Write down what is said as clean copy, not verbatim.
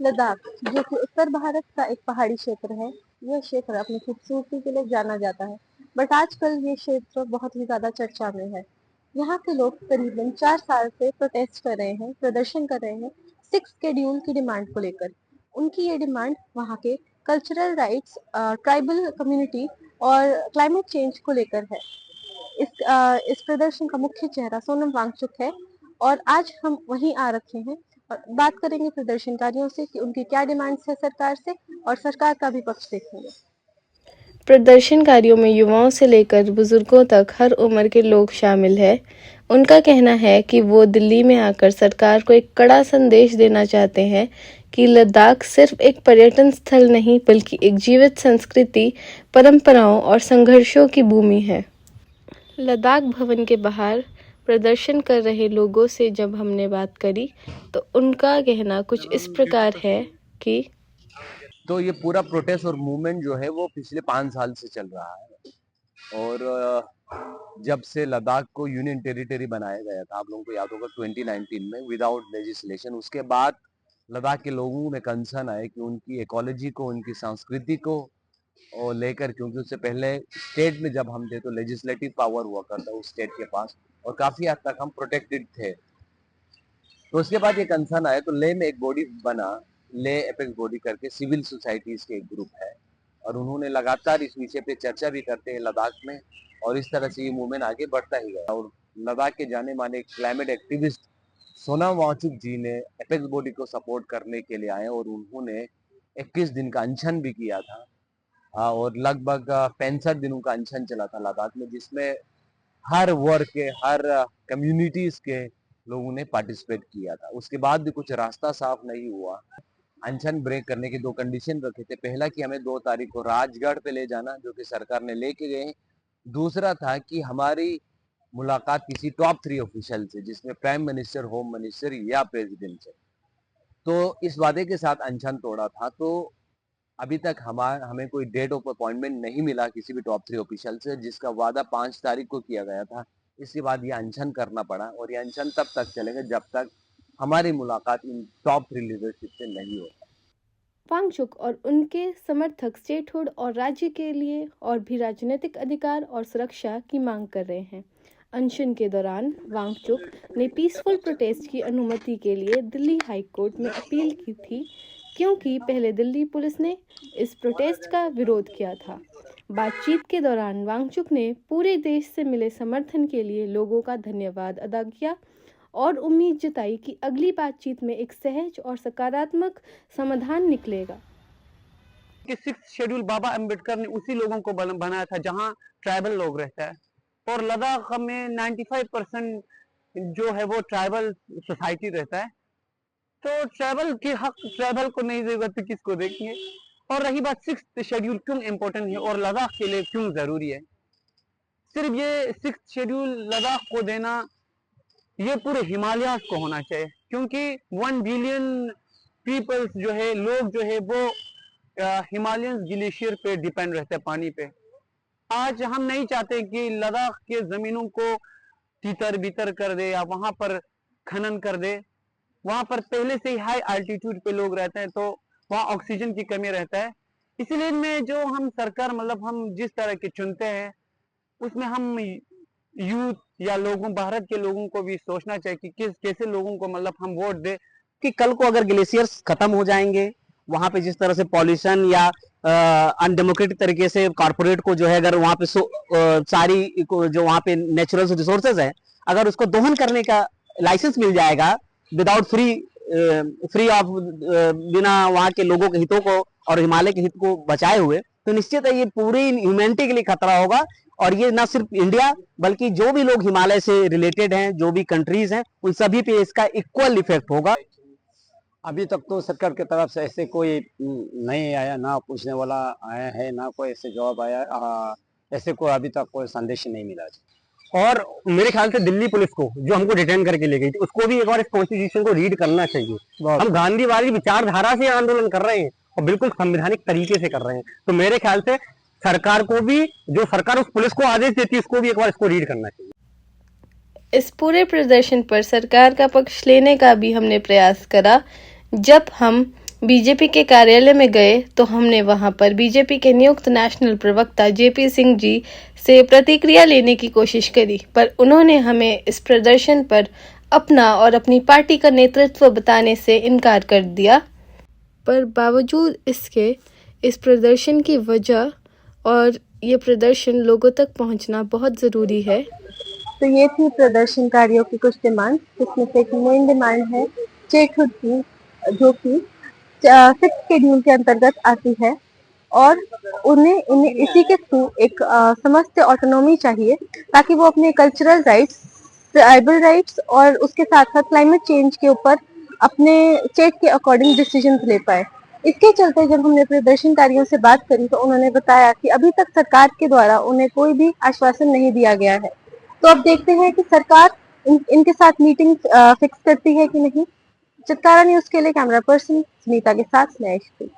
लद्दाख, जो कि उत्तर भारत का एक पहाड़ी क्षेत्र है, यह क्षेत्र अपनी खूबसूरती के लिए जाना जाता है। बट आजकल ये क्षेत्र बहुत ही ज़्यादा चर्चा में है। यहाँ के लोग करीबन 4 साल से प्रोटेस्ट कर रहे हैं, प्रदर्शन कर रहे हैं, 6 शेड्यूल की डिमांड को लेकर। उनकी ये डिमांड वहाँ के कल्चरल राइट्स, ट्राइबल कम्युनिटी और क्लाइमेट चेंज को लेकर है। इस प्रदर्शन का मुख्य चेहरा सोनम वांगचुक है और आज हम वहीं आ रखे हैं और बात करेंगे प्रदर्शनकारियों से कि उनकी क्या डिमांड्स है सरकार से और सरकार का भी पक्ष देखेंगे। प्रदर्शनकारियों में युवाओं से लेकर बुजुर्गों तक हर उम्र के लोग शामिल हैं। उनका कहना है कि वो दिल्ली में आकर सरकार को एक कड़ा संदेश देना चाहते हैं कि लद्दाख सिर्फ एक पर्यटन स्थल नहीं बल्कि एक जीवित संस्कृति, परंपराओं और संघर्षों की भूमि है। लद्दाख भवन के बाहर प्रदर्शन कर रहे लोगों से जब हमने बात करी तो उनका कहना कुछ इस प्रकार है कि तो ये पूरा प्रोटेस्ट और मूवमेंट जो है वो पिछले 5 साल से चल रहा है और जब से लद्दाख को यूनियन टेरिटरी बनाया गया था, आप लोगों को याद होगा 2019 में विदाउट लेजिस्लेशन, उसके बाद लद्दाख के लोगों में कंसर्न आए कि उनकी इकोलॉजी को, उनकी संस्कृति को और लेकर, क्योंकि उससे पहले स्टेट में जब हम थे तो लेजिस्लेटिव पावर हुआ करता उस स्टेट के पास और काफी हद तक हम प्रोटेक्टेड थे। तो उसके बाद ये कंसर्न आया तो ले में एक बॉडी बना, ले एपेक्स बॉडी करके सिविल सोसाइटीज के एक ग्रुप है और उन्होंने लगातार इस विषय पे चर्चा भी करते हैं लद्दाख में और इस तरह से ये मूवमेंट आगे बढ़ता ही गया। और लद्दाख के जाने माने क्लाइमेट एक्टिविस्ट सोनम वांगचुक जी ने एपेक्स बॉडी को सपोर्ट करने के लिए आए और उन्होंने 21 दिन का अनशन भी किया था। और लगभग 65 दिनों का अनशन चला था लद्दाख में, जिसमें हर वर्ग के, हर कम्युनिटीज के लोगों ने पार्टिसिपेट किया था। उसके बाद भी कुछ रास्ता साफ नहीं हुआ। अनशन ब्रेक करने के 2 कंडीशन रखे थे। पहला कि हमें 2 तारीख को राजगढ़ पे ले जाना, जो कि सरकार ने लेके गए। दूसरा था कि हमारी मुलाकात किसी टॉप 3 ऑफिशियल से, जिसमें प्राइम मिनिस्टर, होम मिनिस्टर या प्रेसिडेंट से। तो इस वादे के साथ अनशन तोड़ा था। तो अभी तक हमें कोई डेट ऑफ अपॉइंटमेंट नहीं मिला किसी भी टॉप 3 ऑफिशियल से, जिसका वादा 5 तारीख को किया गया था। इसके बाद ये अनशन करना पड़ा और ये अनशन तब तक चलेगा जब तक हमारी मुलाकात इन टॉप 3 लीडरशिप से नहीं होती। वांगचुक और उनके समर्थक स्टेटहुड और राज्य के लिए और भी राजनीतिक अधिकार और सुरक्षा की मांग कर रहे हैं। अनशन के दौरान वांगचुक ने पीसफुल प्रोटेस्ट की अनुमति के लिए दिल्ली हाई कोर्ट में अपील की थी, क्योंकि पहले दिल्ली पुलिस ने इस प्रोटेस्ट का विरोध किया था। बातचीत के दौरान वांगचुक ने पूरे देश से मिले समर्थन के लिए लोगों का धन्यवाद अदा किया और उम्मीद जताई कि अगली बातचीत में एक सहज और सकारात्मक समाधान निकलेगा। कि 6th शेड्यूल बाबा अम्बेडकर ने उसी लोगों को बनाया था जहां ट्राइबल लोग रहता है और लद्दाख में 95% जो है वो ट्राइबल सोसाइटी रहता है। तो ट्राइबल के हक ट्राइबल को नहीं देगा तो किसको देंगे। और रही बात 6th शेड्यूल क्यों इम्पोर्टेंट है और लद्दाख के लिए क्यों जरूरी है, सिर्फ ये 6th शेड्यूल लद्दाख को देना ये पूरे हिमालयाज को होना चाहिए, क्योंकि 1 बिलियन पीपल्स जो है, लोग जो है वो हिमालयन ग्लेशियर पे डिपेंड रहते हैं, पानी पे। आज हम नहीं चाहते कि लद्दाख के जमीनों को तीतर बीतर कर दे या वहां पर खनन कर दे। वहां पर पहले से ही हाई अल्टीट्यूड पे लोग रहते हैं तो वहां ऑक्सीजन की कमी रहता है। इसलिए इनमें जो हम सरकार मतलब हम जिस तरह के चुनते हैं उसमें हम यूथ या लोगों, भारत के लोगों को भी सोचना चाहिए कि किस कैसे लोगों को मतलब हम वोट दे, कि कल को अगर ग्लेशियर्स खत्म हो जाएंगे, वहां पे जिस तरह से पॉल्यूशन या अनडेमोक्रेटिक तरीके से कारपोरेट को जो है अगर वहां पे सारी जो वहां पे नेचुरल रिसोर्सेज है अगर उसको दोहन करने का लाइसेंस मिल जाएगा विदाउट फ्री ऑफ बिना वहां के लोगों के हितों को और हिमालय के हित को बचाए हुए, तो निश्चित है ये पूरी ह्यूमैनिटी के लिए खतरा होगा। और ये ना सिर्फ इंडिया बल्कि जो भी लोग हिमालय से रिलेटेड हैं, जो भी कंट्रीज हैं, उन सभी पे इसका इक्वल इफेक्ट होगा। अभी तक तो सरकार की तरफ से ऐसे कोई नहीं आया, ना पूछने वाला आया है, ना कोई ऐसे जवाब आया। ऐसे कोई अभी तक कोई संदेश नहीं मिला। और मेरे ख्याल से दिल्ली पुलिस को जो हमको डिटेन करके ले गई थी उसको भी एक बार इस कॉन्स्टिट्यूशन को रीड करना चाहिए। हम गांधीवादी विचारधारा से आंदोलन कर रहे हैं और बिल्कुल संवैधानिक तरीके से कर रहे हैं, तो मेरे ख्याल से सरकार को भी, जो सरकार उस पुलिस को आदेश देती है उसको भी एक बार इसको रीड करना चाहिए। इस पूरे प्रदर्शन पर सरकार का पक्ष लेने का भी हमने प्रयास करा। जब हम बीजेपी के कार्यालय में गए तो हमने वहां पर बीजेपी के नियुक्त नेशनल प्रवक्ता जेपी सिंह जी से प्रतिक्रिया लेने की कोशिश करी, पर उन्होंने हमें इस प्रदर्शन पर अपना और अपनी पार्टी का नेतृत्व बताने से इनकार कर दिया। पर बावजूद इसके इस प्रदर्शन की वजह और ये प्रदर्शन लोगों तक पहुंचना बहुत ज़रूरी है। तो ये थी प्रदर्शनकारियों की कुछ डिमांड, जिसमें से एक मेन डिमांड है स्टेटहुड की, जो कि 6th शेड्यूल के अंतर्गत आती है और उन्हें इन्हें इसी के थ्रू एक समस्त ऑटोनॉमी चाहिए, ताकि वो अपने कल्चरल राइट्स, ट्राइबल राइट्स और उसके साथ साथ क्लाइमेट चेंज के ऊपर अपने स्टेट के अकॉर्डिंग डिसीजन ले पाए। इसके चलते जब हमने प्रदर्शनकारियों से बात करी तो उन्होंने बताया कि अभी तक सरकार के द्वारा उन्हें कोई भी आश्वासन नहीं दिया गया है। तो अब देखते हैं कि सरकार इनके साथ मीटिंग फिक्स करती है कि नहीं। चित्कारा न्यूज के लिए कैमरा पर्सन सुनीता के साथ मैं इश्ती।